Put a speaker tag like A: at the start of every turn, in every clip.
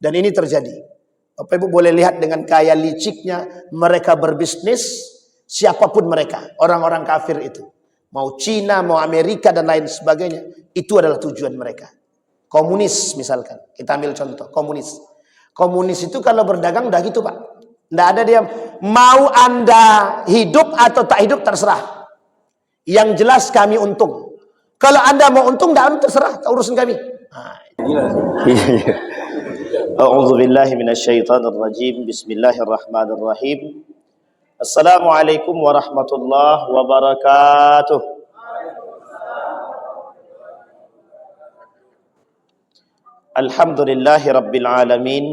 A: Dan ini terjadi. Bapak Ibu boleh lihat dengan kaya liciknya mereka berbisnis, siapapun mereka, orang-orang kafir itu. Mau Cina, mau Amerika dan lain sebagainya, itu adalah tujuan mereka. Komunis misalkan, kita ambil contoh, komunis. Komunis itu kalau berdagang udah gitu Pak. Nggak ada dia, mau Anda hidup atau tak hidup terserah. Yang jelas kami untung. Kalau Anda mau untung, nggak terserah, urusan kami. A'udzu billahi minasyaitonir rajim. Bismillahirrahmanirrahim. Assalamualaikum warahmatullahi wabarakatuh. Alhamdulillahi rabbil alamin.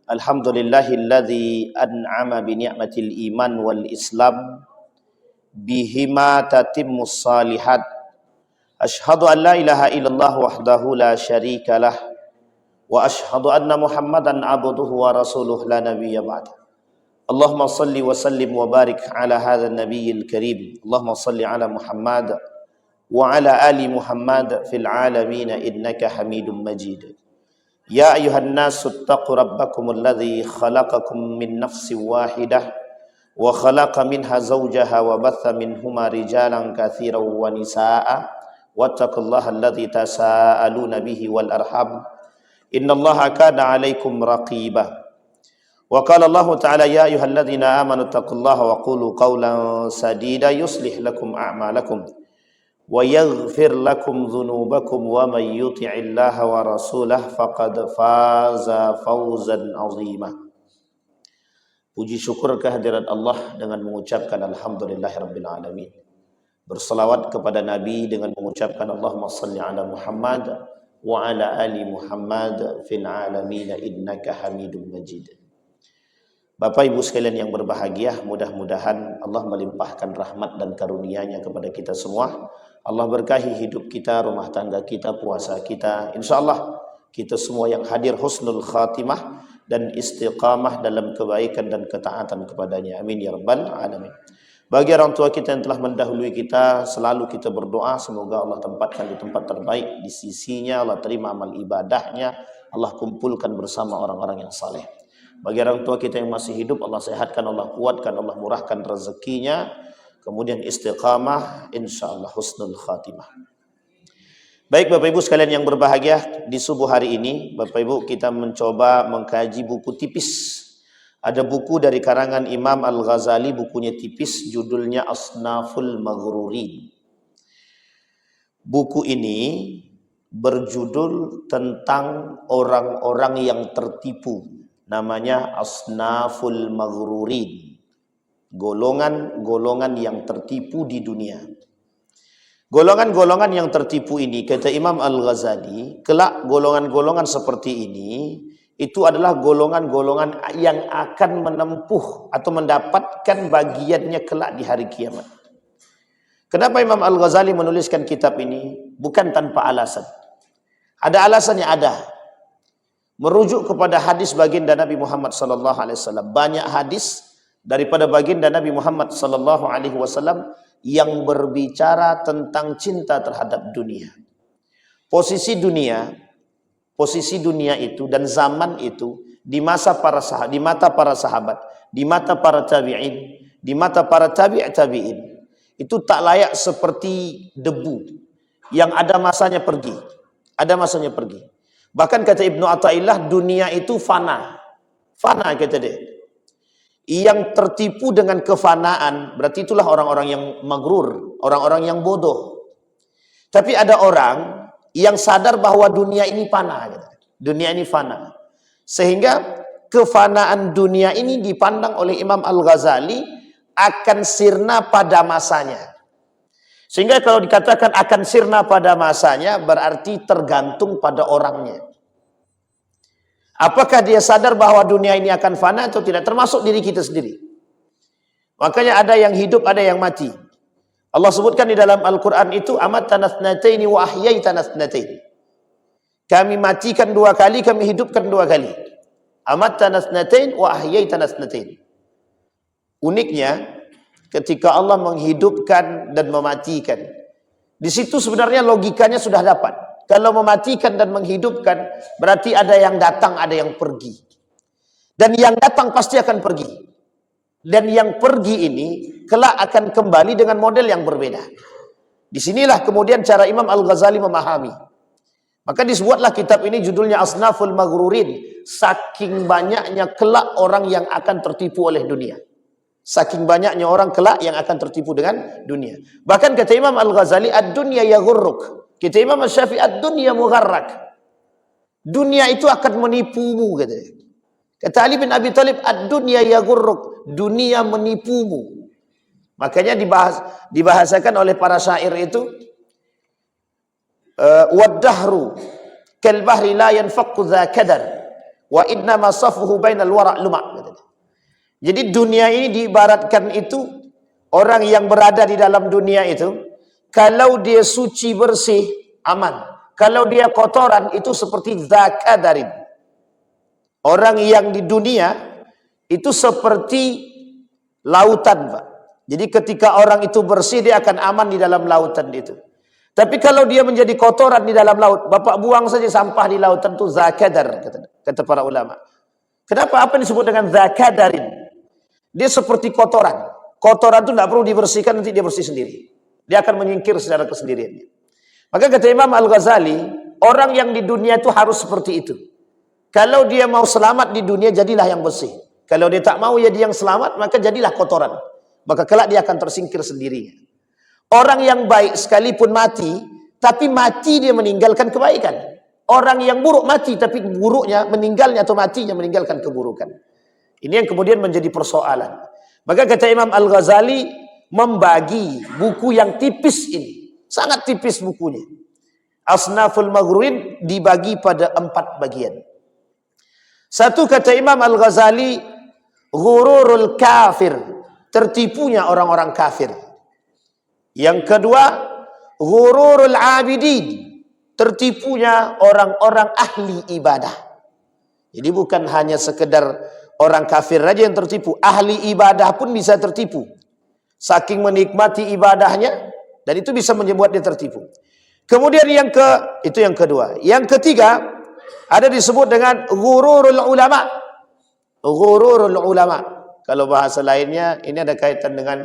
A: Alhamdulillahilladzi an'ama bi ni'matil iman wal islam bihima tatimmus salihat. Asyhadu an la ilaha illallah wahdahu la syarikalah wa asyhadu anna Muhammadan abduhu wa rasuluh la nabiyya ba'da. Allahumma salli wa sallim wa barik ala hadzal nabiyil karim. Allahumma salli ala Muhammad wa ala ali Muhammad fil alamin innaka Hamidum Majid. Ya ayuhan nasu taqu rabbakumul ladzi khalaqakum min nafsin wahidah wa khalaqa minha zawjaha wa batha minhuma rijalan katsiran wa nisaa'a wattaqullaha alladzi tasaaluna bihi wal arham innallaha kana 'alaikum raqiba. Wa qala Allah ta'ala ya ayyuhalladzina amanu taqullaha wa qulu qawlan sadida yuslih lakum a'malakum wa yaghfir lakum dhunubakum wa may yuti'illaha wa rasulahu faqad faza fawzan 'azima. Puji syukur kehadirat Allah dengan mengucapkan alhamdulillahirabbil alamin. Berselawat kepada Nabi dengan mengucapkan Allahumma salli ala Muhammad wa ala ali Muhammad fil alamin innaka Hamidum Majid. Bapak Ibu sekalian yang berbahagia, mudah-mudahan Allah melimpahkan rahmat dan karunia-Nya kepada kita semua. Allah berkahi hidup kita, rumah tangga kita, puasa kita. Insyaallah kita semua yang hadir husnul khatimah dan istiqamah dalam kebaikan dan ketaatan kepadanya. Amin ya rabbal alamin. Bagi orang tua kita yang telah mendahului kita, selalu kita berdoa semoga Allah tempatkan di tempat terbaik di sisinya, Allah terima amal ibadahnya, Allah kumpulkan bersama orang-orang yang saleh. Bagi orang tua kita yang masih hidup, Allah sehatkan, Allah kuatkan, Allah murahkan rezekinya, kemudian istiqamah, insyaallah husnul khatimah. Baik Bapak Ibu sekalian yang berbahagia, di subuh hari ini Bapak Ibu kita mencoba mengkaji buku tipis. Ada buku dari karangan Imam Al-Ghazali, bukunya tipis, judulnya Asnaful Maghrurin. Buku ini berjudul tentang orang-orang yang tertipu. Namanya Asnaful Maghrurin. Golongan-golongan yang tertipu di dunia. Golongan-golongan yang tertipu ini, kata Imam Al-Ghazali, kelak golongan-golongan seperti ini, itu adalah golongan-golongan yang akan menempuh atau mendapatkan bagiannya kelak di hari kiamat. Kenapa Imam Al-Ghazali menuliskan kitab ini? Bukan tanpa alasan. Ada alasannya, ada. Merujuk kepada hadis baginda Nabi Muhammad SAW. Banyak hadis daripada baginda Nabi Muhammad SAW yang berbicara tentang cinta terhadap dunia. Posisi dunia itu dan zaman itu di masa para sahabat, di mata para sahabat, di mata para tabi'in, di mata para tabi'in itu tak layak seperti debu yang ada masanya pergi. Ada masanya pergi. Bahkan kata Ibnu Athaillah, dunia itu fana. Fana kata dia. Yang tertipu dengan kefanaan, berarti itulah orang-orang yang maghrur, orang-orang yang bodoh. Tapi ada orang yang sadar bahwa dunia ini fana. Dunia ini fana. Sehingga kefanaan dunia ini dipandang oleh Imam Al-Ghazali akan sirna pada masanya. Sehingga kalau dikatakan akan sirna pada masanya, berarti tergantung pada orangnya. Apakah dia sadar bahwa dunia ini akan fana atau tidak? Termasuk diri kita sendiri. Makanya ada yang hidup, ada yang mati. Allah sebutkan di dalam Al-Quran itu, amatana thnataini wa ahyaitana thnataini. Kami matikan 2 kali, kami hidupkan 2 kali. Amatana thnataini wa ahyaitana thnataini. Uniknya, ketika Allah menghidupkan dan mematikan, di situ sebenarnya logikanya sudah dapat. Kalau mematikan dan menghidupkan, berarti ada yang datang, ada yang pergi. Dan yang datang pasti akan pergi. Dan yang pergi ini kelak akan kembali dengan model yang berbeda. Disinilah kemudian cara Imam Al-Ghazali memahami. Maka disebutlah kitab ini judulnya Asnaful Maghrurin. Saking banyaknya kelak orang yang akan tertipu oleh dunia. Saking banyaknya orang kelak yang akan tertipu dengan dunia. Bahkan kata Imam Al-Ghazali, ad-dunya yaghurruk. Kata Imam Syafi'i, ad-dunya mugharrak. Dunia itu akan menipumu, katanya. Kata Ali bin Abi Thalib, ad-dunya yaghurruk. Dunia menipumu. Makanya dibahasakan oleh para syair itu, wad-dahru kal bahri la yanfaqu dha kadar wa inna ma safuhu bainal wara' luma'. Jadi dunia ini diibaratkan itu, orang yang berada di dalam dunia itu, kalau dia suci bersih, aman. Kalau dia kotoran, itu seperti zakadarin. Orang yang di dunia, itu seperti lautan, Pak. Jadi ketika orang itu bersih, dia akan aman di dalam lautan itu. Tapi kalau dia menjadi kotoran di dalam laut, Bapak buang saja sampah di lautan itu zakadar, kata para ulama. Kenapa? Apa yang disebut dengan zakadarin? Dia seperti kotoran. Kotoran itu tidak perlu dibersihkan, nanti dia bersih sendiri. Dia akan menyingkir secara kesendiriannya. Maka kata Imam Al-Ghazali, orang yang di dunia itu harus seperti itu. Kalau dia mau selamat di dunia, jadilah yang bersih. Kalau dia tak mau ya dia yang selamat, maka jadilah kotoran. Maka kelak dia akan tersingkir sendirinya. Orang yang baik sekalipun mati, tapi mati dia meninggalkan kebaikan. Orang yang buruk mati, tapi buruknya meninggalnya atau matinya meninggalkan keburukan. Ini yang kemudian menjadi persoalan. Maka kata Imam Al-Ghazali membagi buku yang tipis ini. Sangat tipis bukunya. Asnaful Maghrurin dibagi pada 4 bagian. Satu kata Imam Al-Ghazali, ghururul kafir. Tertipunya orang-orang kafir. Yang kedua, ghururul abidin. Tertipunya orang-orang ahli ibadah. Jadi bukan hanya sekedar orang kafir saja yang tertipu. Ahli ibadah pun bisa tertipu. Saking menikmati ibadahnya, dan itu bisa membuat dia tertipu. Kemudian itu yang kedua. Yang ketiga, ada disebut dengan ghururul ulama. Ghururul ulama. Kalau bahasa lainnya, ini ada kaitan dengan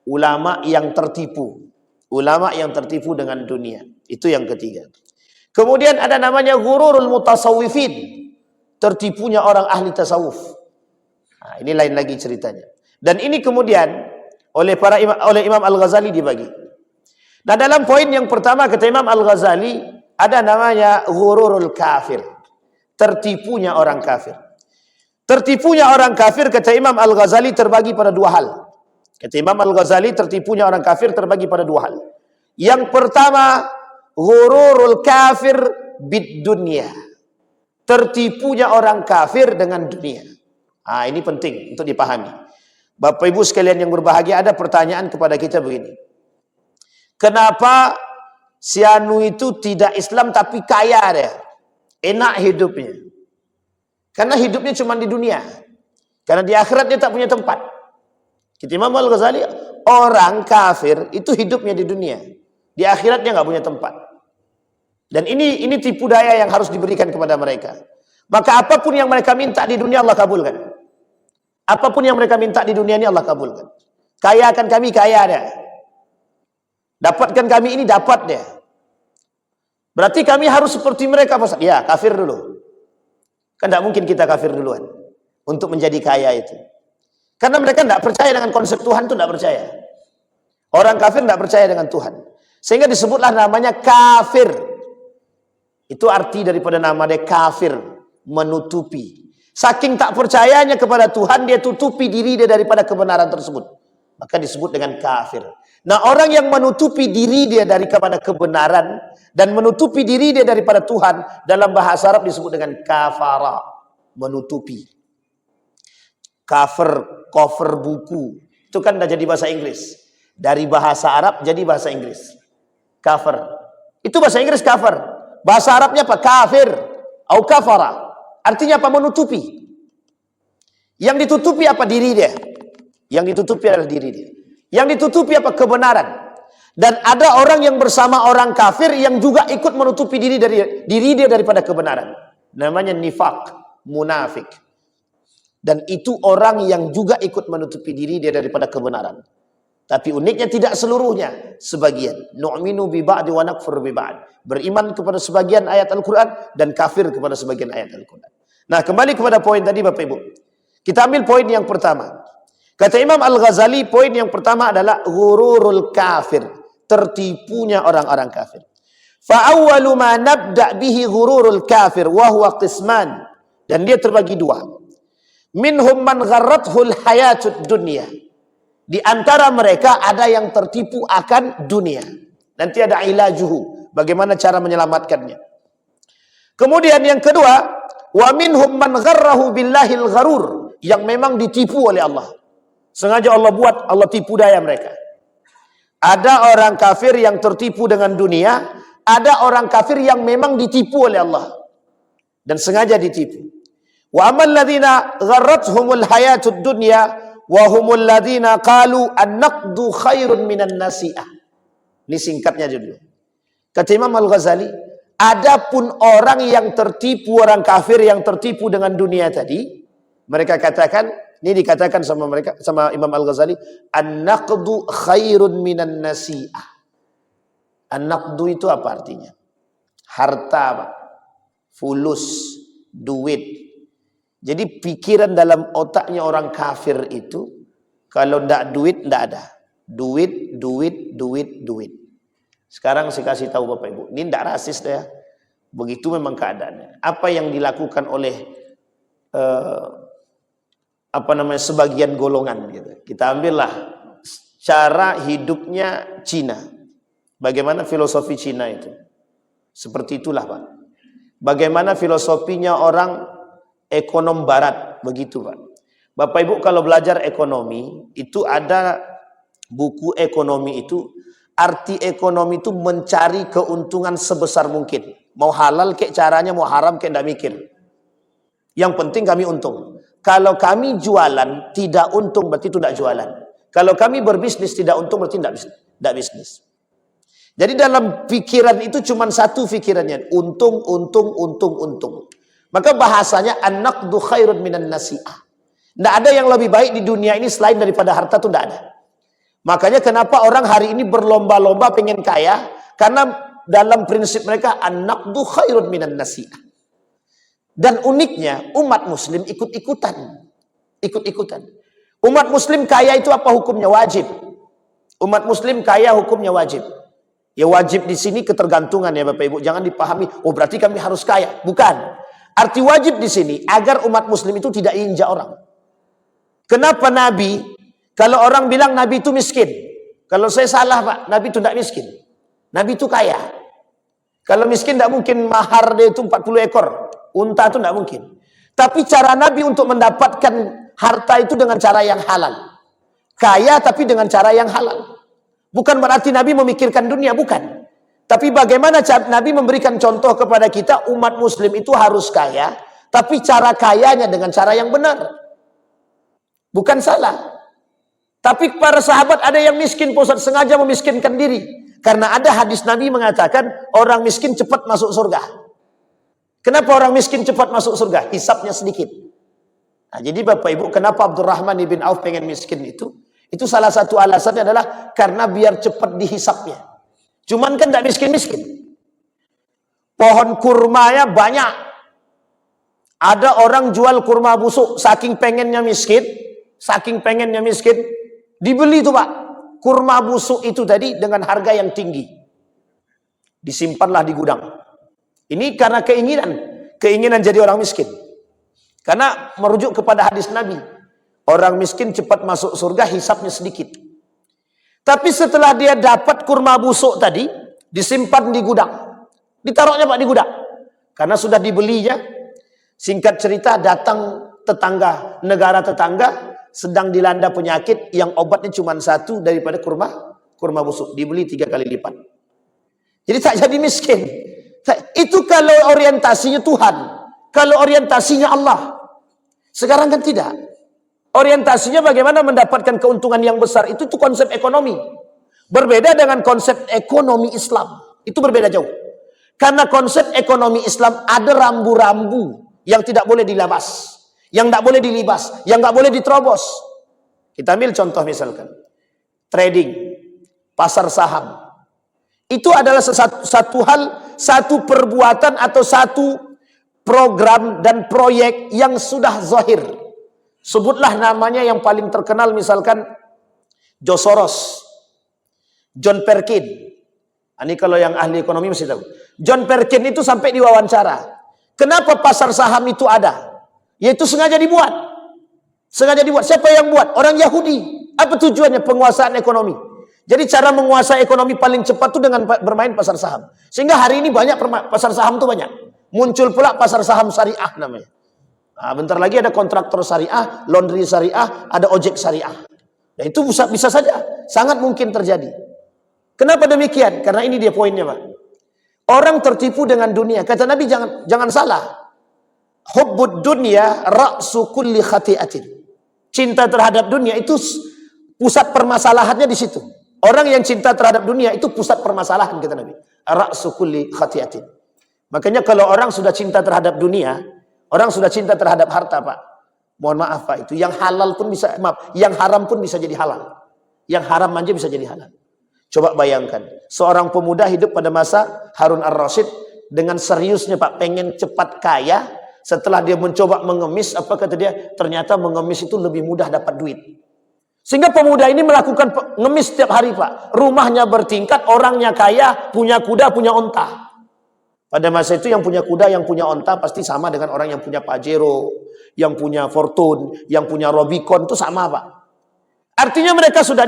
A: ulama yang tertipu. Ulama yang tertipu dengan dunia. Itu yang ketiga. Kemudian ada namanya ghururul mutasawwifin. Tertipunya orang ahli tasawuf. Nah, ini lain lagi ceritanya. Dan ini kemudian oleh Imam Al-Ghazali dibagi. Nah, dalam poin yang pertama kata Imam Al-Ghazali ada namanya ghururul kafir. Tertipunya orang kafir. Tertipunya orang kafir kata Imam Al-Ghazali terbagi pada 2 hal. Kata Imam Al-Ghazali tertipunya orang kafir terbagi pada 2 hal. Yang pertama, ghururul kafir bid dunya. Tertipunya orang kafir dengan dunia. Ah, ini penting untuk dipahami. Bapak Ibu sekalian yang berbahagia, ada pertanyaan kepada kita begini. Kenapa si anu itu tidak Islam tapi kaya dia? Enak hidupnya. Karena hidupnya cuma di dunia. Karena di akhirat dia tak punya tempat. Kata Imam Al-Ghazali, orang kafir itu hidupnya di dunia. Di akhirat dia nggak punya tempat. Dan ini tipu daya yang harus diberikan kepada mereka. Maka apapun yang mereka minta di dunia Allah kabulkan. Apapun yang mereka minta di dunia ini Allah kabulkan. Kayakan kami, kaya dia. Dapatkan kami ini, dapat dia. Berarti kami harus seperti mereka. Ya, kafir dulu. Kan tidak mungkin kita kafir duluan untuk menjadi kaya itu. Karena mereka tidak percaya dengan konsep Tuhan, itu tidak percaya. Orang kafir tidak percaya dengan Tuhan. Sehingga disebutlah namanya kafir. Itu arti daripada nama dia kafir, menutupi. Saking tak percayanya kepada Tuhan, dia tutupi diri dia daripada kebenaran tersebut. Maka disebut dengan kafir. Nah, orang yang menutupi diri dia daripada kebenaran dan menutupi diri dia daripada Tuhan, dalam bahasa Arab disebut dengan kafara, menutupi. Cover buku. Itu kan sudah jadi bahasa Inggris. Dari bahasa Arab jadi bahasa Inggris. Cover. Itu bahasa Inggris cover. Bahasa Arabnya apa? Kafir. Au kafara. Artinya apa? Menutupi. Yang ditutupi apa? Diri dia. Yang ditutupi adalah diri dia. Yang ditutupi apa? Kebenaran. Dan ada orang yang bersama orang kafir yang juga ikut menutupi diri dia daripada kebenaran. Namanya nifaq, munafik. Dan itu orang yang juga ikut menutupi diri dia daripada kebenaran. Tapi uniknya tidak seluruhnya, sebagian. Nu'minu bi ba'di wa nakfur bi ba'd. Beriman kepada sebagian ayat Al-Qur'an dan kafir kepada sebagian ayat Al-Qur'an. Nah, kembali kepada poin tadi Bapak Ibu. Kita ambil poin yang pertama. Kata Imam Al-Ghazali, poin yang pertama adalah ghururul kafir, tertipunya orang-orang kafir. Fa awwalu ma nabda bihi ghururul kafir wa huwa qisman. Dan dia terbagi dua. Minhum man gharrathul hayatud dunya. Di antara mereka ada yang tertipu akan dunia. Nanti ada ilajuhu, bagaimana cara menyelamatkannya. Kemudian yang kedua, wa minhum man gharrahu billahil gharur, yang memang ditipu oleh Allah. Sengaja Allah buat, Allah tipu daya mereka. Ada orang kafir yang tertipu dengan dunia, ada orang kafir yang memang ditipu oleh Allah dan sengaja ditipu. Wa amal ladzina gharrathumul hayatud dunya wa humul ladzina qalu an-naqdu khairun minan nasi'ah. Ini singkatnya dulu. Kata Imam Al-Ghazali, adapun orang yang tertipu, orang kafir yang tertipu dengan dunia tadi, mereka katakan, ini dikatakan sama mereka, sama Imam Al-Ghazali, an-naqdu khairun minan nasi'ah. An-naqdu itu apa artinya? Harta, Pak. Fulus, duit. Jadi pikiran dalam otaknya orang kafir itu, kalau ndak duit, ndak ada. Duit, duit, duit, duit. Sekarang saya kasih tahu Bapak Ibu, ini ndak rasis ya. Begitu memang keadaannya. Apa yang dilakukan oleh sebagian golongan gitu. Kita ambillah cara hidupnya Cina. Bagaimana filosofi Cina itu? Seperti itulah, Pak. Bagaimana filosofinya orang ekonom barat, begitu, Pak. Bapak Ibu kalau belajar ekonomi, itu ada buku ekonomi itu, arti ekonomi itu mencari keuntungan sebesar mungkin. Mau halal kayak caranya, mau haram kayak enggak mikir. Yang penting kami untung. Kalau kami jualan tidak untung berarti itu tidak jualan. Kalau kami berbisnis tidak untung berarti tidak bisnis. Jadi dalam pikiran itu cuma satu pikirannya, untung, untung, untung, untung. Maka bahasanya an-naqdu khairun minan nasi'ah. Tidak ada yang lebih baik di dunia ini selain daripada harta, itu tidak ada. Makanya kenapa orang hari ini berlomba-lomba pengen kaya, karena dalam prinsip mereka an-naqdu khairun minan nasi'ah. Dan uniknya umat muslim ikut-ikutan. Umat muslim kaya itu apa hukumnya? Wajib. Umat muslim kaya hukumnya wajib. Ya wajib di sini ketergantungan ya Bapak Ibu. Jangan dipahami, oh berarti kami harus kaya. Bukan. Arti wajib di sini agar umat muslim itu tidak injak orang. Kenapa Nabi, kalau orang bilang Nabi itu miskin. Kalau saya salah Pak, Nabi itu tidak miskin. Nabi itu kaya. Kalau miskin tidak mungkin mahar dia itu 40 ekor. Unta itu tidak mungkin. Tapi cara Nabi untuk mendapatkan harta itu dengan cara yang halal. Kaya tapi dengan cara yang halal. Bukan berarti Nabi memikirkan dunia, bukan. Tapi bagaimana Nabi memberikan contoh kepada kita, umat muslim itu harus kaya, tapi cara kayanya dengan cara yang benar. Bukan salah. Tapi para sahabat ada yang miskin, Pak Ustaz, sengaja memiskinkan diri. Karena ada hadis Nabi mengatakan, orang miskin cepat masuk surga. Kenapa orang miskin cepat masuk surga? Hisabnya sedikit. Nah, jadi Bapak Ibu, kenapa Abdurrahman ibn Auf pengen miskin itu? Itu salah satu alasannya adalah karena biar cepat dihisapnya. Cuman kan tidak miskin-miskin. Pohon kurmanya banyak. Ada orang jual kurma busuk, saking pengennya miskin, dibeli tuh Pak. Kurma busuk itu tadi dengan harga yang tinggi. Disimpanlah di gudang. Ini karena keinginan jadi orang miskin. Karena merujuk kepada hadis Nabi. Orang miskin cepat masuk surga, hisapnya sedikit. Tapi setelah dia dapat kurma busuk tadi, disimpan di gudang. Ditaruhnya Pak di gudang. Karena sudah dibelinya. Singkat cerita, datang tetangga, negara tetangga, sedang dilanda penyakit yang obatnya cuma satu daripada kurma busuk. Dibeli 3 kali lipat. Jadi tak jadi miskin. Itu kalau orientasinya Tuhan. Kalau orientasinya Allah. Sekarang kan tidak. Orientasinya bagaimana mendapatkan keuntungan yang besar. Itu konsep ekonomi. Berbeda dengan konsep ekonomi Islam. Itu berbeda jauh. Karena konsep ekonomi Islam ada rambu-rambu yang tidak boleh dilabas, yang tidak boleh dilibas, yang tidak boleh diterobos. Kita ambil contoh misalkan, trading, pasar saham. Itu adalah satu perbuatan atau satu program dan proyek yang sudah zahir. Sebutlah namanya yang paling terkenal misalkan George Soros, John Perkin. Ini kalau yang ahli ekonomi mesti tahu. John Perkin itu sampai diwawancara. Kenapa pasar saham itu ada? Yaitu sengaja dibuat. Sengaja dibuat. Siapa yang buat? Orang Yahudi. Apa tujuannya? Penguasaan ekonomi. Jadi cara menguasai ekonomi paling cepat itu dengan bermain pasar saham. Sehingga hari ini banyak pasar saham itu banyak. Muncul pula pasar saham syariah namanya. Nah, bentar lagi ada kontraktor syariah, laundry syariah, ada ojek syariah. Nah, itu bisa saja, sangat mungkin terjadi. Kenapa demikian? Karena ini dia poinnya, Pak. Orang tertipu dengan dunia. Kata Nabi, jangan salah. Hubbud dunya ra'su kulli khati'atin. Cinta terhadap dunia itu pusat permasalahannya di situ. Orang yang cinta terhadap dunia itu pusat permasalahan, kata Nabi. Ra'su kulli khati'atin. Makanya kalau orang sudah cinta terhadap dunia, orang sudah cinta terhadap harta, Pak. Mohon maaf, Pak, itu yang halal pun bisa, yang haram pun bisa jadi halal. Yang haram aja bisa jadi halal. Coba bayangkan, seorang pemuda hidup pada masa Harun ar-Rasyid dengan seriusnya, Pak, pengen cepat kaya. Setelah dia mencoba mengemis, apa kata dia? Ternyata mengemis itu lebih mudah dapat duit. Sehingga pemuda ini melakukan ngemis setiap hari, Pak. Rumahnya bertingkat, orangnya kaya, punya kuda, punya onta. Pada masa itu yang punya kuda, yang punya onta pasti sama dengan orang yang punya Pajero, yang punya Fortune, yang punya Robicon, itu sama, Pak. Artinya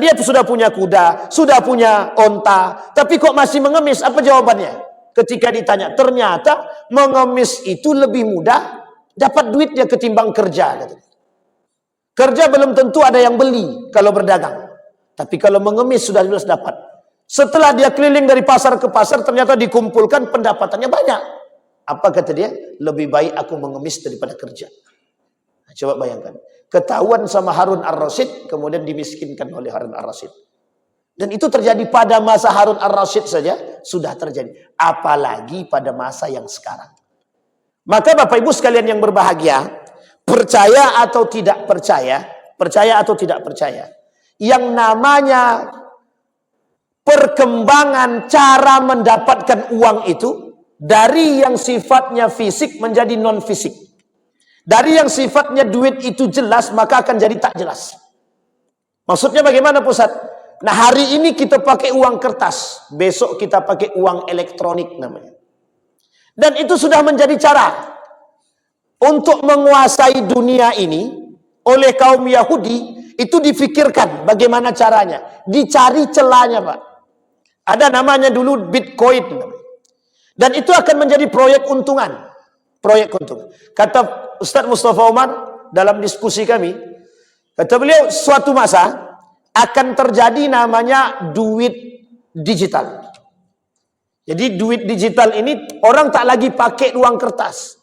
A: dia sudah punya kuda, sudah punya onta, tapi kok masih mengemis? Apa jawabannya? Ketika ditanya, ternyata mengemis itu lebih mudah dapat duitnya ketimbang kerja. Kerja belum tentu ada yang beli kalau berdagang, tapi kalau mengemis sudah jelas dapat. Setelah dia keliling dari pasar ke pasar, ternyata dikumpulkan pendapatannya banyak. Apa kata dia? Lebih baik aku mengemis daripada kerja. Nah, coba bayangkan. Ketahuan sama Harun ar-Rasyid, kemudian dimiskinkan oleh Harun ar-Rasyid. Dan itu terjadi pada masa Harun ar-Rasyid saja, sudah terjadi. Apalagi pada masa yang sekarang. Maka Bapak Ibu sekalian yang berbahagia, percaya atau tidak percaya, yang namanya perkembangan cara mendapatkan uang itu dari yang sifatnya fisik menjadi non fisik. Dari yang sifatnya duit itu jelas maka akan jadi tak jelas. Maksudnya bagaimana, Pusat? Nah, hari ini kita pakai uang kertas, besok kita pakai uang elektronik namanya. Dan itu sudah menjadi cara untuk menguasai dunia ini oleh kaum Yahudi. Itu difikirkan bagaimana caranya, dicari celahnya, Pak. Ada namanya dulu Bitcoin. Dan itu akan menjadi proyek untungan. Kata Ustaz Mustafa Umar dalam diskusi kami, kata beliau, suatu masa akan terjadi namanya duit digital. Jadi duit digital ini orang tak lagi pakai uang kertas.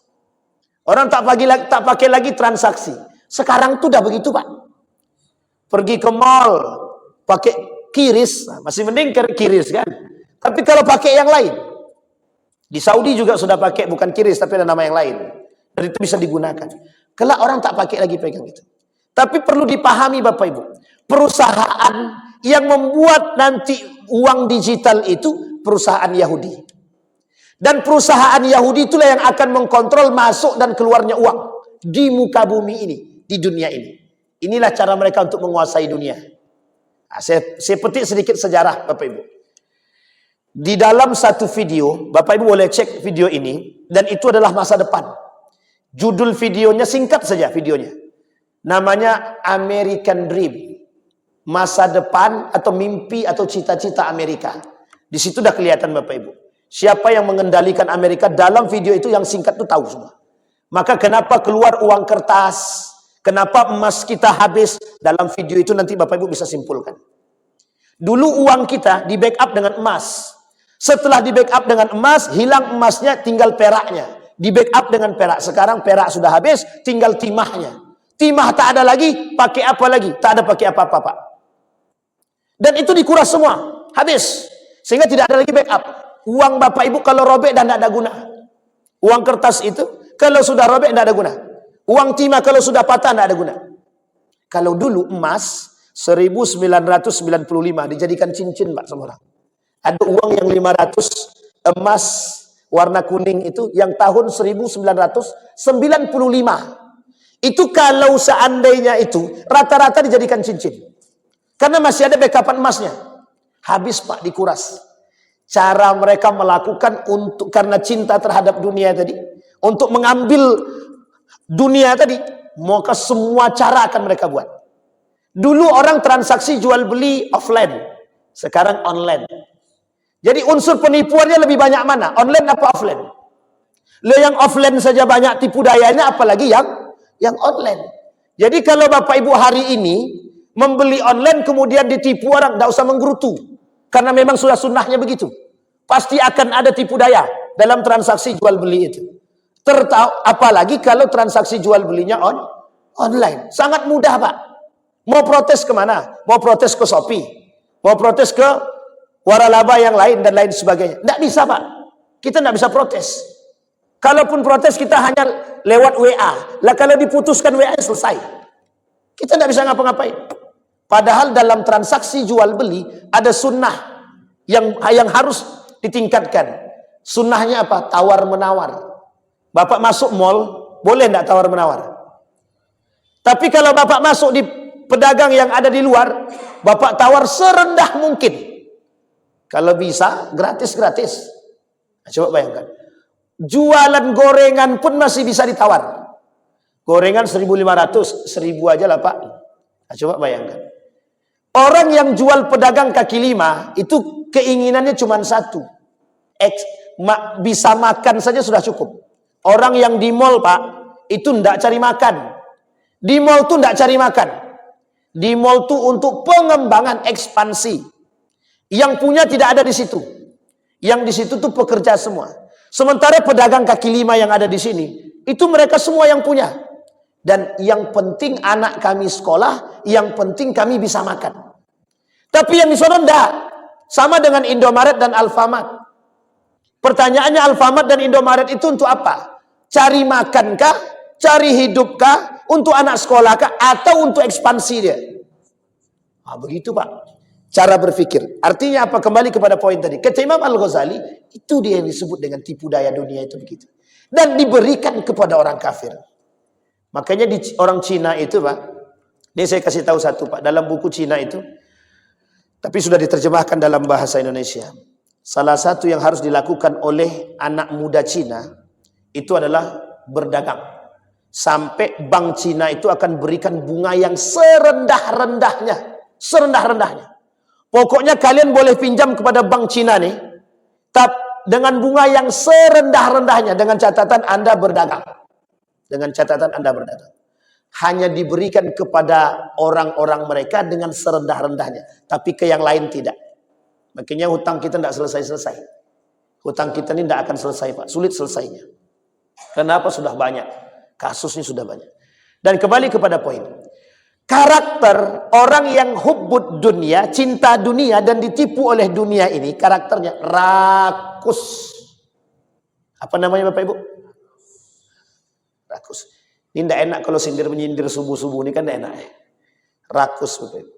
A: Orang tak pakai lagi transaksi. Sekarang tuh udah begitu, Pak. Pergi ke mall pakai kiris, masih mending kiris kan. Tapi kalau pakai yang lain, di Saudi juga sudah pakai bukan kiris tapi ada nama yang lain. Dan itu bisa digunakan. Kelak orang tak pakai lagi pegang itu. Tapi perlu dipahami Bapak Ibu, perusahaan yang membuat nanti uang digital itu perusahaan Yahudi. Dan perusahaan Yahudi itulah yang akan mengkontrol masuk dan keluarnya uang di muka bumi ini, di dunia ini. Inilah cara mereka untuk menguasai dunia. Nah, saya petik sedikit sejarah Bapak Ibu. Di dalam satu video, Bapak Ibu boleh cek video ini, dan itu adalah masa depan. Judul videonya singkat saja videonya. Namanya American Dream. Masa depan atau mimpi atau cita-cita Amerika. Di situ udah kelihatan Bapak Ibu. Siapa yang mengendalikan Amerika dalam video itu yang singkat itu tahu semua. Maka kenapa keluar uang kertas? Kenapa emas kita habis? Dalam video itu nanti Bapak Ibu bisa simpulkan. Dulu uang kita di backup dengan emas. Setelah di backup dengan emas, hilang emasnya, tinggal peraknya. Di backup dengan perak. Sekarang perak sudah habis, tinggal timahnya. Timah tak ada lagi, pakai apa lagi? Tak ada pakai apa-apa, Pak. Dan itu dikuras semua.
B: habis. Sehingga tidak ada lagi backup. Uang Bapak Ibu kalau robek dan tidak ada guna. Uang kertas itu kalau sudah robek tidak ada guna. Uang timah kalau sudah patah tidak ada guna. Kalau dulu emas 1995 dijadikan cincin Pak sama orang. Ada uang yang 500 emas warna kuning itu yang tahun 1995. Itu kalau seandainya itu rata-rata dijadikan cincin. Karena masih ada backupan emasnya. Habis Pak, dikuras. Cara mereka melakukan untuk karena cinta terhadap dunia tadi, untuk mengambil dunia tadi, maka semua cara akan mereka buat. Dulu orang transaksi jual beli offline, sekarang online. Jadi unsur penipuannya lebih banyak mana? Online apa offline? Lo yang offline saja banyak tipu dayanya, apalagi yang online. Jadi kalau Bapak Ibu hari ini membeli online kemudian ditipu orang, tidak usah menggerutu. Karena memang sudah sunnahnya begitu. Pasti akan ada tipu daya dalam transaksi jual beli itu. Apalagi kalau transaksi jual belinya online. Sangat mudah Pak. Mau protes kemana? Mau protes ke Shopee? Mau protes ke waralaba yang lain dan lain sebagainya? Tidak bisa Pak. Kita tidak bisa protes. Kalaupun protes kita hanya lewat WA. Lah kalau diputuskan WA selesai. Kita tidak bisa ngapa-ngapain. Padahal dalam transaksi jual beli ada sunnah yang harus ditingkatkan. Sunnahnya apa? Tawar menawar. Bapak masuk mall, boleh tidak tawar menawar? Tapi kalau Bapak masuk di pedagang yang ada di luar, Bapak tawar serendah mungkin. Kalau bisa, gratis-gratis. Nah, coba bayangkan. Jualan gorengan pun masih bisa ditawar. Gorengan 1.500, 1.000 aja lah Pak. Nah, coba bayangkan. Orang yang jual pedagang kaki lima, itu keinginannya cuma satu. Bisa makan saja sudah cukup. Orang yang di mall Pak, itu tidak cari makan. Di mall itu tidak cari makan. Di mall itu untuk pengembangan ekspansi. Yang punya tidak ada di situ. Yang di situ tuh pekerja semua. Sementara pedagang kaki lima yang ada di sini, itu mereka semua yang punya. Dan yang penting anak kami sekolah, yang penting kami bisa makan. Tapi yang di sana enggak. Sama dengan Indomaret dan Alfamart. Pertanyaannya Alfamart dan Indomaret itu untuk apa? Cari makan kah? Cari hidup kah? Untuk anak sekolah kah? Atau untuk ekspansi dia? Nah, begitu Pak. Cara berpikir. Artinya apa? Kembali kepada poin tadi. Kata Imam Al-Ghazali, itu dia yang disebut dengan tipu daya dunia itu begitu. Dan diberikan kepada orang kafir. Makanya di orang Cina itu Pak, ini saya kasih tahu satu Pak, dalam buku Cina itu, tapi sudah diterjemahkan dalam bahasa Indonesia. Salah satu yang harus dilakukan oleh anak muda Cina, itu adalah berdagang. Sampai bank Cina itu akan berikan bunga yang serendah-rendahnya. Serendah-rendahnya. Pokoknya kalian boleh pinjam kepada bank Cina nih, dengan bunga yang serendah-rendahnya, dengan catatan Anda berdagang. Dengan catatan Anda berdagang. Hanya diberikan kepada orang-orang mereka dengan serendah-rendahnya. Tapi ke yang lain tidak. Makanya hutang kita tidak selesai-selesai. Hutang kita ini tidak akan selesai Pak. Sulit selesainya. Kenapa? Sudah banyak. Kasusnya sudah banyak. Dan kembali kepada poin. Karakter orang yang hubbud dunia, cinta dunia dan ditipu oleh dunia ini, karakternya rakus. Apa namanya Bapak Ibu? Rakus. Ini tidak enak kalau sindir-menyindir subuh-subuh ini kan tidak enak. Rakus Bapak Ibu.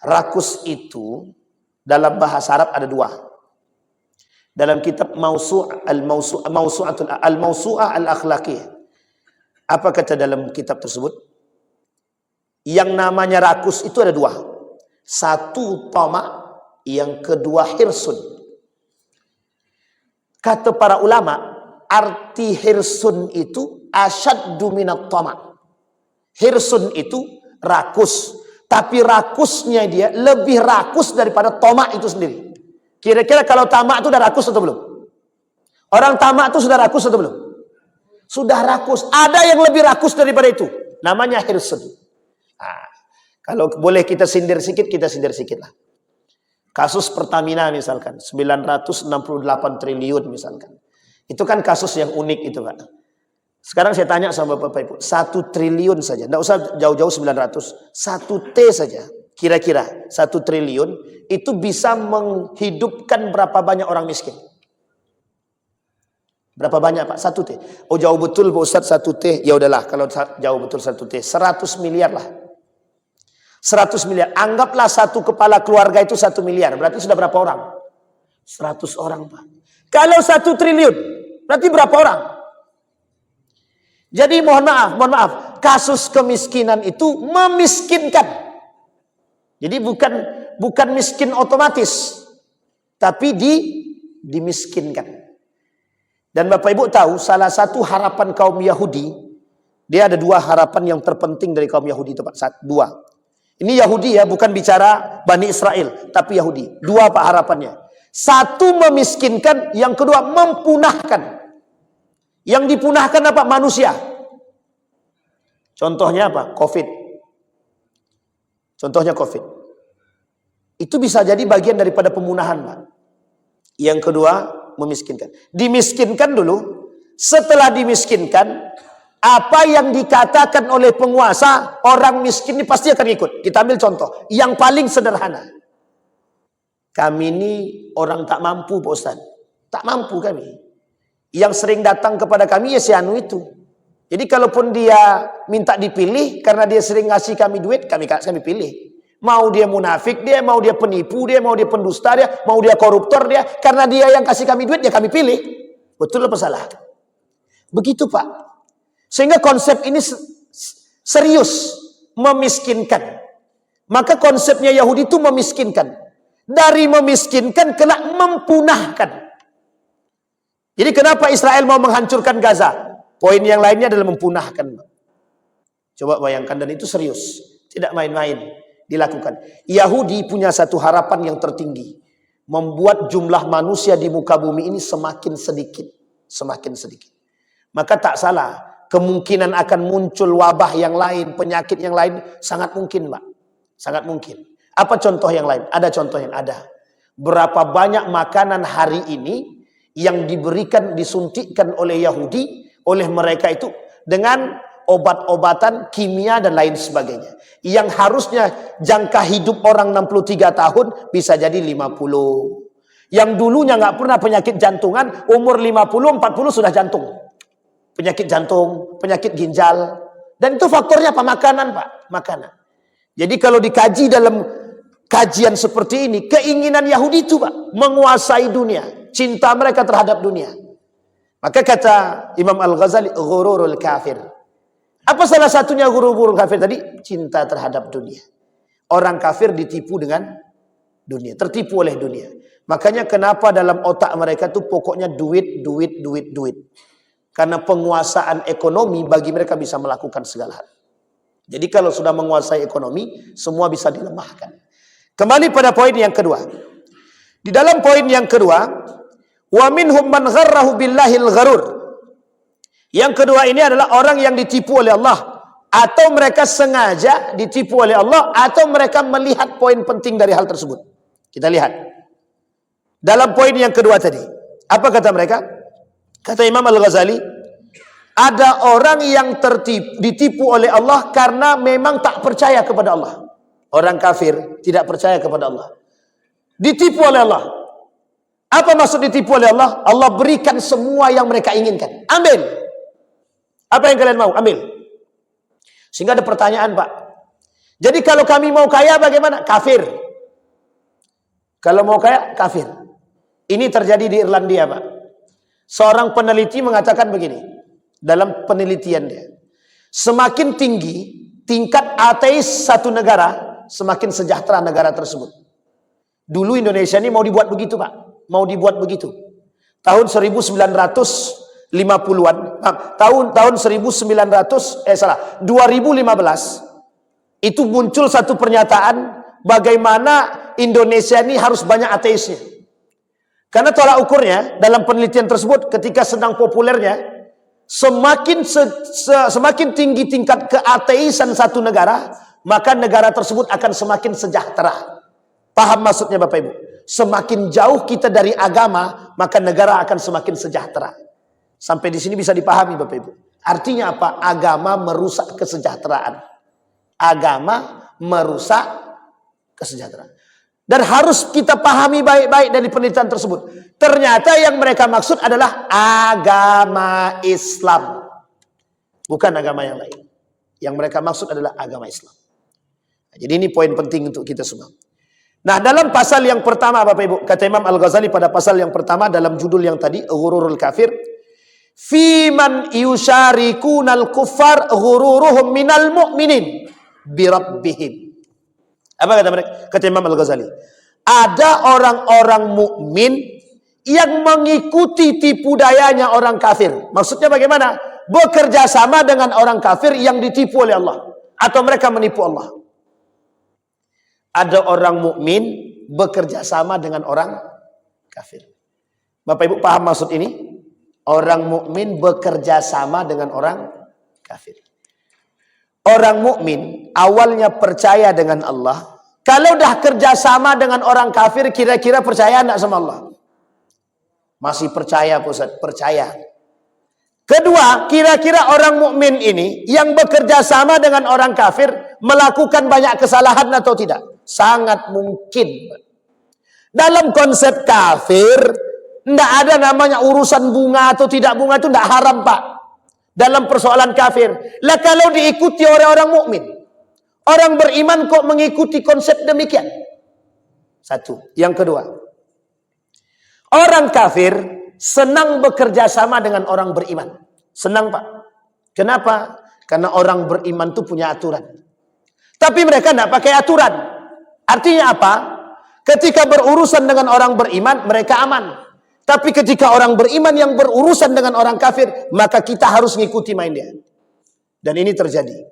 B: Rakus itu dalam bahasa Arab ada dua. Dalam kitab Al-Mawsu'ah Al-Akhlaqiyah. Apa kata dalam kitab tersebut? Yang namanya rakus itu ada dua. Satu tama, yang kedua hirsun. Kata para ulama, arti hirsun itu asyaddu minat tama. Hirsun itu rakus. Tapi rakusnya dia lebih rakus daripada tama itu sendiri. Kira-kira kalau tama itu sudah rakus atau belum? Orang tama itu sudah rakus atau belum? Sudah rakus. Ada yang lebih rakus daripada itu. Namanya hirsun. Nah, kalau boleh kita sindir sedikit, kita sindir sedikit lah. Kasus Pertamina misalkan, 968 triliun misalkan. Itu kan kasus yang unik itu Pak. Sekarang saya tanya sama Bapak Ibu, 1 triliun saja. Tidak usah jauh-jauh 900. 1 T saja. Kira-kira 1 triliun itu bisa menghidupkan berapa banyak orang miskin? Berapa banyak Pak? 1 T. Oh jauh betul Pak Ustadz 1 T. Ya udahlah kalau jauh betul 1 T. 100 miliar lah. 100 miliar. Anggaplah satu kepala keluarga itu 1 miliar. Berarti sudah berapa orang? 100 orang Pak. Kalau 1 triliun, berarti berapa orang? Jadi mohon maaf. Kasus kemiskinan itu memiskinkan. Jadi bukan miskin otomatis. Tapi dimiskinkan. Dan Bapak Ibu tahu salah satu harapan kaum Yahudi. Dia ada 2 harapan yang terpenting dari kaum Yahudi itu Pak. 2. Ini Yahudi ya, bukan bicara Bani Israel. Tapi Yahudi. 2 Pak harapannya. 1 memiskinkan, yang kedua mempunahkan. Yang dipunahkan apa? Manusia. Contohnya apa? Covid. Contohnya Covid. Itu bisa jadi bagian daripada pemunahan Pak. Yang kedua memiskinkan. Dimiskinkan dulu. Setelah dimiskinkan, apa yang dikatakan oleh penguasa, orang miskin ini pasti akan ikut. Kita ambil contoh. Yang paling sederhana. Kami ini orang tak mampu Pak Ustaz. Tak mampu kami. Yang sering datang kepada kami ya si anu itu. Jadi kalaupun dia minta dipilih, karena dia sering ngasih kami duit, kami pilih. Mau dia munafik dia, mau dia penipu dia, mau dia pendusta dia, mau dia koruptor dia, karena dia yang kasih kami duit, ya kami pilih. Betul apa salah? Begitu Pak. Sehingga konsep ini serius, memiskinkan. Maka konsepnya Yahudi itu memiskinkan. Dari memiskinkan kelak mempunahkan. Jadi kenapa Israel mau menghancurkan Gaza? Poin yang lainnya adalah mempunahkan. Coba bayangkan, dan itu serius. Tidak main-main dilakukan. Yahudi punya satu harapan yang tertinggi. Membuat jumlah manusia di muka bumi ini semakin sedikit. Semakin sedikit. Maka tak salah. Kemungkinan akan muncul wabah yang lain, penyakit yang lain. Sangat mungkin Pak. Sangat mungkin. Apa contoh yang lain? Ada contoh yang ada. Berapa banyak makanan hari ini yang diberikan, disuntikkan oleh Yahudi, oleh mereka itu dengan obat-obatan kimia dan lain sebagainya. Yang harusnya jangka hidup orang 63 tahun bisa jadi 50. Yang dulunya nggak pernah penyakit jantungan, umur 50, 40 sudah jantung. Penyakit jantung, penyakit ginjal. Dan itu faktornya apa? Makanan Pak. Makanan. Jadi kalau dikaji dalam kajian seperti ini, keinginan Yahudi itu Pak, menguasai dunia. Cinta mereka terhadap dunia. Maka kata Imam Al-Ghazali, ghururul kafir. Apa salah satunya ghururul kafir tadi? Cinta terhadap dunia. Orang kafir ditipu dengan dunia, tertipu oleh dunia. Makanya kenapa dalam otak mereka tuh pokoknya duit. Karena penguasaan ekonomi bagi mereka bisa melakukan segala hal. Jadi kalau sudah menguasai ekonomi, semua bisa dilemahkan. Kembali pada poin yang kedua. Di dalam poin yang kedua, wa minhum man gharrahu billahil gharur. Yang kedua ini adalah orang yang ditipu oleh Allah, atau mereka sengaja ditipu oleh Allah, atau mereka melihat poin penting dari hal tersebut. Kita lihat. Dalam poin yang kedua tadi, apa kata mereka? Kata Imam Al-Ghazali, ada orang yang ditipu oleh Allah karena memang tak percaya kepada Allah. Orang kafir tidak percaya kepada Allah. Ditipu oleh Allah. Apa maksud ditipu oleh Allah? Allah berikan semua yang mereka inginkan. Ambil. Apa yang kalian mau? Ambil. Sehingga ada pertanyaan Pak. Jadi kalau kami mau kaya bagaimana? Kafir. Kalau mau kaya, kafir. Ini terjadi di Irlandia Pak. Seorang peneliti mengatakan begini. Dalam penelitian dia. Semakin tinggi tingkat ateis satu negara, semakin sejahtera negara tersebut. Dulu Indonesia ini mau dibuat begitu Pak. Mau dibuat begitu. Tahun 1950-an, tahun 2015 itu muncul satu pernyataan bagaimana Indonesia ini harus banyak ateisnya. Karena tolak ukurnya dalam penelitian tersebut ketika sedang populernya, semakin tinggi tingkat keateisan satu negara, maka negara tersebut akan semakin sejahtera. Paham maksudnya Bapak Ibu? Semakin jauh kita dari agama, maka negara akan semakin sejahtera. Sampai di sini bisa dipahami Bapak Ibu. Artinya apa? Agama merusak kesejahteraan. Agama merusak kesejahteraan. Dan harus kita pahami baik-baik dari penelitian tersebut. Ternyata yang mereka maksud adalah agama Islam. Bukan agama yang lain. Yang mereka maksud adalah agama Islam. Jadi ini poin penting untuk kita semua. Nah, dalam pasal yang pertama Bapak Ibu, kata Imam Al-Ghazali pada pasal yang pertama dalam judul yang tadi, Ghururul Kafir, fi man yusyarikunal kuffar ghururuhum minal mu'minin bi rabbihim. Apa kata mereka? Kata Imam Al-Ghazali, ada orang-orang mukmin yang mengikuti tipu dayanya orang kafir. Maksudnya bagaimana? Bekerja sama dengan orang kafir yang ditipu oleh Allah, atau mereka menipu Allah. Ada orang mukmin bekerja sama dengan orang kafir. Bapak Ibu paham maksud ini? Orang mukmin bekerja sama dengan orang kafir. Orang mukmin awalnya percaya dengan Allah. Kalau dah kerja sama dengan orang kafir, kira-kira percaya enggak sama Allah? Masih percaya, Ustaz, percaya. Kedua, kira-kira orang mukmin ini yang bekerja sama dengan orang kafir melakukan banyak kesalahan atau tidak? Sangat mungkin. Dalam konsep kafir, enggak ada namanya urusan bunga atau tidak bunga, itu enggak haram, Pak. Dalam persoalan kafir. Lah kalau diikuti oleh orang mukmin, orang beriman kok mengikuti konsep demikian? Satu. Yang kedua, orang kafir senang bekerja sama dengan orang beriman. Senang, Pak. Kenapa? Karena orang beriman itu punya aturan. Tapi mereka tidak pakai aturan. Artinya apa? Ketika berurusan dengan orang beriman, mereka aman. Tapi ketika orang beriman yang berurusan dengan orang kafir, maka kita harus ngikuti main dia. Dan ini terjadi.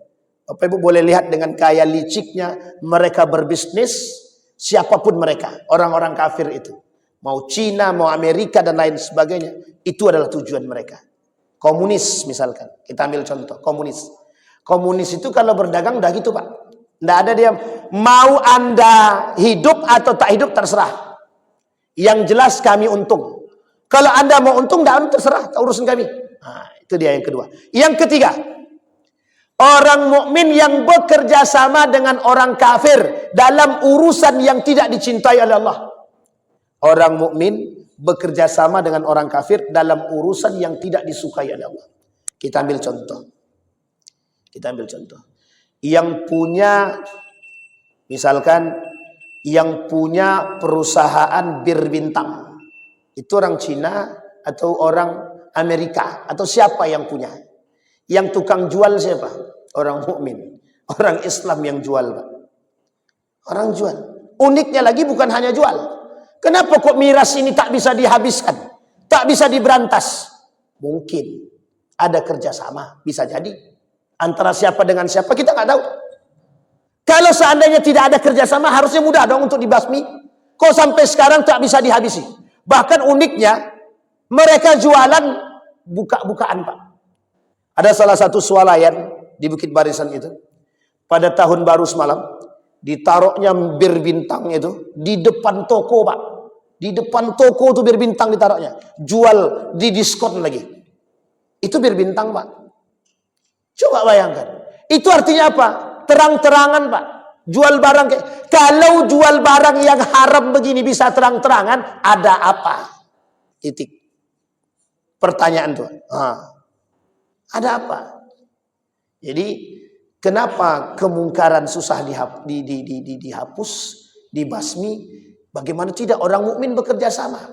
B: Bapak Ibu boleh lihat dengan kaya liciknya mereka berbisnis, siapapun mereka, orang-orang kafir itu. Mau Cina, mau Amerika dan lain sebagainya, itu adalah tujuan mereka. Komunis misalkan, kita ambil contoh, komunis. Komunis itu kalau berdagang udah gitu, Pak. Nggak ada dia, mau Anda hidup atau tak hidup terserah. Yang jelas kami untung. Kalau Anda mau untung, terserah, tak urusan kami. Nah, itu dia yang kedua. Yang ketiga, orang mukmin yang bekerja sama dengan orang kafir dalam urusan yang tidak dicintai oleh Allah. Orang mukmin bekerja sama dengan orang kafir dalam urusan yang tidak disukai oleh Allah. Kita ambil contoh. Yang punya, misalkan, yang punya perusahaan bir bintang. Itu orang Cina atau orang Amerika atau siapa yang punya? Yang tukang jual siapa? Orang mukmin, orang Islam yang jual, Pak. Orang jual. Uniknya lagi bukan hanya jual. Kenapa kok miras ini tak bisa dihabiskan? Tak bisa diberantas? Mungkin ada kerjasama, bisa jadi. Antara siapa dengan siapa kita nggak tahu. Kalau seandainya tidak ada kerjasama, harusnya mudah dong untuk dibasmi. Kok sampai sekarang tak bisa dihabisi? Bahkan uniknya, mereka jualan buka-bukaan, Pak. Ada salah satu swalayan di Bukit Barisan itu, pada tahun baru semalam, ditaruhnya bir bintang itu di depan toko, Pak. Di depan toko itu bir bintang ditaruhnya. Jual di diskon lagi. Itu bir bintang, Pak. Coba bayangkan. Itu artinya apa? Terang-terangan, Pak. Jual barang kalau jual barang yang haram begini bisa terang-terangan, ada apa? Titik. Pertanyaan tuh. Ada apa? Jadi kenapa kemungkaran susah dihapus, dibasmi? Bagaimana tidak orang mukmin bekerja sama?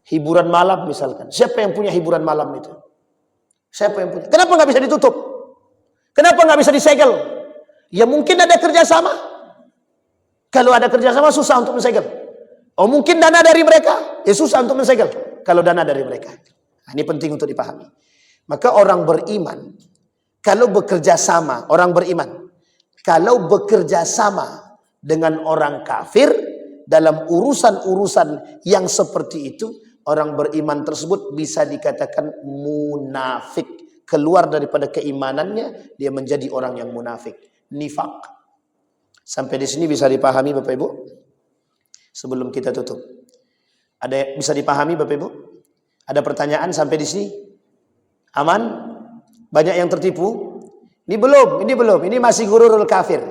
B: Hiburan malam misalkan. Siapa yang punya hiburan malam itu? Siapa yang punya? Kenapa nggak bisa ditutup? Kenapa nggak bisa disegel? Ya mungkin ada kerjasama. Kalau ada kerjasama susah untuk mensegel. Oh mungkin dana dari mereka. Ya susah untuk mensegel. Kalau dana dari mereka. Nah, ini penting untuk dipahami. Maka orang beriman, kalau bekerja sama, orang beriman, kalau bekerja sama dengan orang kafir dalam urusan-urusan yang seperti itu, orang beriman tersebut bisa dikatakan munafik. Keluar daripada keimanannya, dia menjadi orang yang munafik. Nifak. Sampai di sini bisa dipahami Bapak Ibu? Sebelum kita tutup. Ada bisa dipahami Bapak Ibu? Ada pertanyaan sampai di sini? Aman? Banyak yang tertipu? Ini belum. Ini masih ghururul kafir.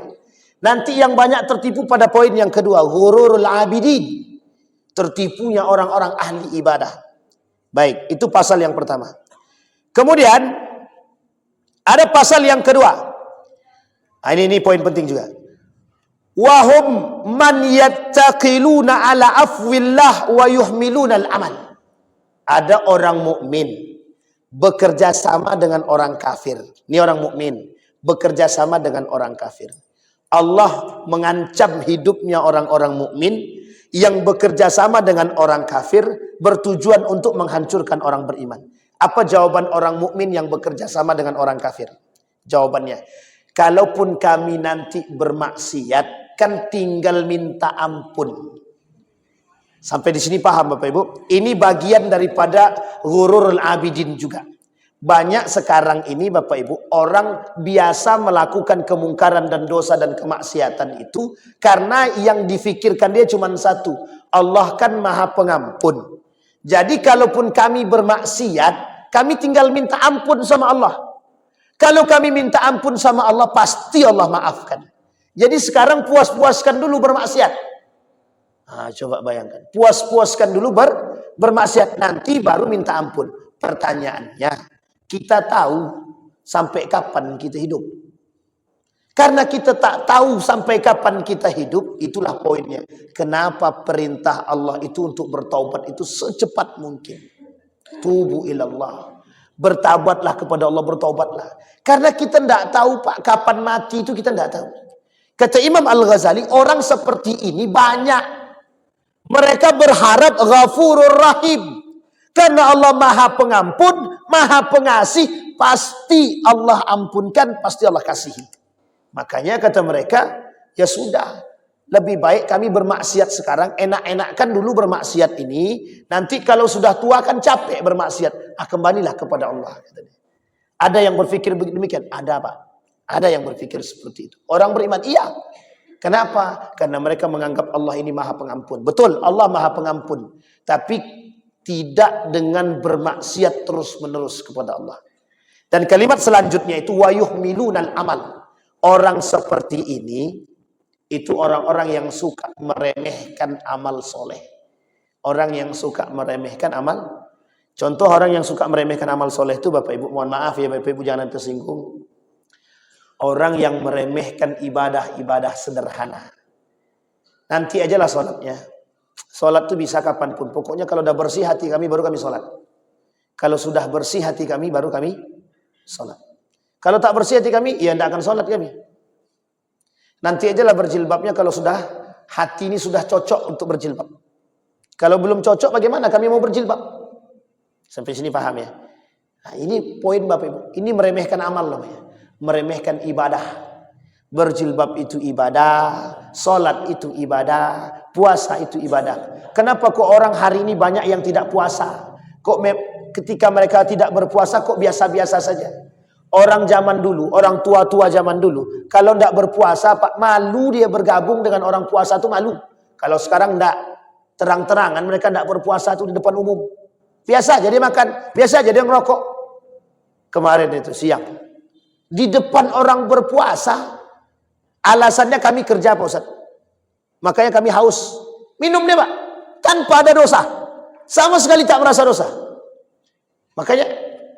B: Nanti yang banyak tertipu pada poin yang kedua, ghururul abidin. Tertipunya orang-orang ahli ibadah. Baik, itu pasal yang pertama. Kemudian ada pasal yang kedua. Nah, ini poin penting juga. Wahum man yattaqiluna ala afwillah wa yuhmiluna al-amal. Ada orang mukmin bekerja sama dengan orang kafir. Ini orang mukmin bekerja sama dengan orang kafir. Allah mengancam hidupnya orang-orang mukmin yang bekerja sama dengan orang kafir bertujuan untuk menghancurkan orang beriman. Apa jawaban orang mukmin yang bekerja sama dengan orang kafir? Jawabannya, kalaupun kami nanti bermaksiat, kan tinggal minta ampun. Sampai di sini paham Bapak Ibu? Ini bagian daripada ghururul abidin juga. Banyak sekarang ini Bapak Ibu, orang biasa melakukan kemungkaran dan dosa dan kemaksiatan itu karena yang difikirkan dia cuma satu, Allah kan Maha Pengampun. Jadi kalaupun kami bermaksiat, kami tinggal minta ampun sama Allah. Kalau kami minta ampun sama Allah, pasti Allah maafkan. Jadi sekarang puas-puaskan dulu bermaksiat. Nah, coba bayangkan, puas-puaskan dulu bermaksiat, nanti baru minta ampun. Pertanyaannya, kita tahu sampai kapan kita hidup? Karena kita tak tahu sampai kapan kita hidup, itulah poinnya. Kenapa perintah Allah itu untuk bertaubat itu secepat mungkin. Tubu ilallah. Bertaubatlah kepada Allah, bertaubatlah. Karena kita tidak tahu Pak, kapan mati itu kita tidak tahu. Kata Imam Al-Ghazali, orang seperti ini banyak. Mereka berharap Ghafurur Rahim. Karena Allah Maha Pengampun, Maha Pengasih, pasti Allah ampunkan, pasti Allah kasihi. Makanya kata mereka, ya sudah, lebih baik kami bermaksiat sekarang, enak-enakan dulu bermaksiat ini, nanti kalau sudah tua kan capek bermaksiat, kembalilah kepada Allah. Ada yang berpikir demikian? Ada Pak. Ada yang berpikir seperti itu. Orang beriman, iya. Kenapa? Karena mereka menganggap Allah ini Maha Pengampun. Betul, Allah Maha Pengampun. Tapi tidak dengan bermaksiat terus-menerus kepada Allah. Dan kalimat selanjutnya itu wayuhmilunal amal. Orang seperti ini itu orang-orang yang suka meremehkan amal soleh. Orang yang suka meremehkan amal. Contoh orang yang suka meremehkan amal soleh itu Bapak Ibu, mohon maaf ya Bapak Ibu jangan tersinggung. Orang yang meremehkan ibadah-ibadah sederhana. Nanti ajalah sholatnya. Sholat itu bisa kapanpun. Pokoknya kalau sudah bersih hati kami baru kami sholat. Kalau sudah bersih hati kami baru kami sholat. Kalau tak bersih hati kami, ya tidak akan sholat kami. Nanti ajalah berjilbabnya kalau sudah hati ini sudah cocok untuk berjilbab. Kalau belum cocok bagaimana kami mau berjilbab? Sampai sini paham ya? Nah, ini poin Bapak Ibu. Ini meremehkan amal namanya. Meremehkan ibadah. Berjilbab itu ibadah, sholat itu ibadah, puasa itu ibadah. Kenapa kok orang hari ini banyak yang tidak puasa? Kok ketika mereka tidak berpuasa kok biasa-biasa saja? Orang zaman dulu, orang tua-tua zaman dulu, kalau tidak berpuasa Pak, malu dia bergabung dengan orang puasa itu malu. Kalau sekarang tidak, terang-terangan mereka tidak berpuasa itu di depan umum. Biasa jadi makan, biasa jadi ngerokok. Kemarin itu siang, di depan orang berpuasa, alasannya kami kerja Pak Ustaz. Makanya kami haus. Minum deh Pak. Tanpa ada dosa. Sama sekali tak merasa dosa. Makanya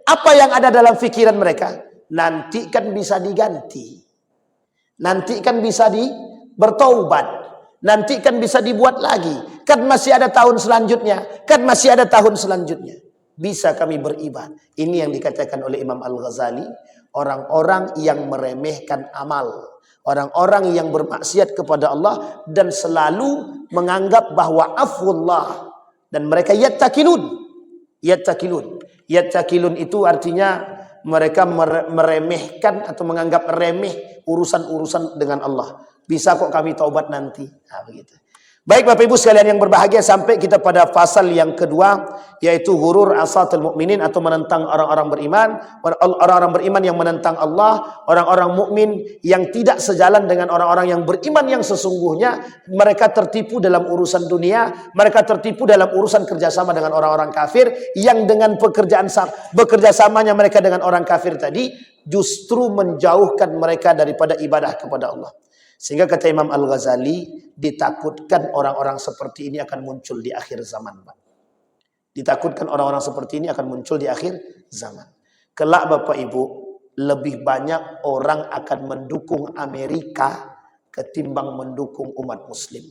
B: apa yang ada dalam pikiran mereka? Nanti kan bisa diganti. Nanti kan bisa bertaubat. Nanti kan bisa dibuat lagi. Kan masih ada tahun selanjutnya. Kan masih ada tahun selanjutnya. Bisa kami beribadah. Ini yang dikatakan oleh Imam Al-Ghazali. Orang-orang yang meremehkan amal. Orang-orang yang bermaksiat kepada Allah dan selalu menganggap bahwa afwullah dan mereka yattakilun. Yattakilun itu artinya mereka meremehkan atau menganggap remeh urusan-urusan dengan Allah. Bisa kok kami taubat nanti. Nah, begitu. Baik Bapak Ibu sekalian yang berbahagia, sampai kita pada pasal yang kedua, yaitu ghurur asatul mukminin atau menentang orang-orang beriman. Orang-orang beriman yang menentang Allah, orang-orang mukmin yang tidak sejalan dengan orang-orang yang beriman yang sesungguhnya. Mereka tertipu dalam urusan dunia, mereka tertipu dalam urusan kerjasama dengan orang-orang kafir, yang dengan bekerja samanya mereka dengan orang kafir tadi justru menjauhkan mereka daripada ibadah kepada Allah. Sehingga kata Imam Al-Ghazali, ditakutkan orang-orang seperti ini akan muncul di akhir zaman, Pak. Ditakutkan orang-orang seperti ini akan muncul di akhir zaman. Kelak Bapak Ibu, lebih banyak orang akan mendukung Amerika ketimbang mendukung umat muslim.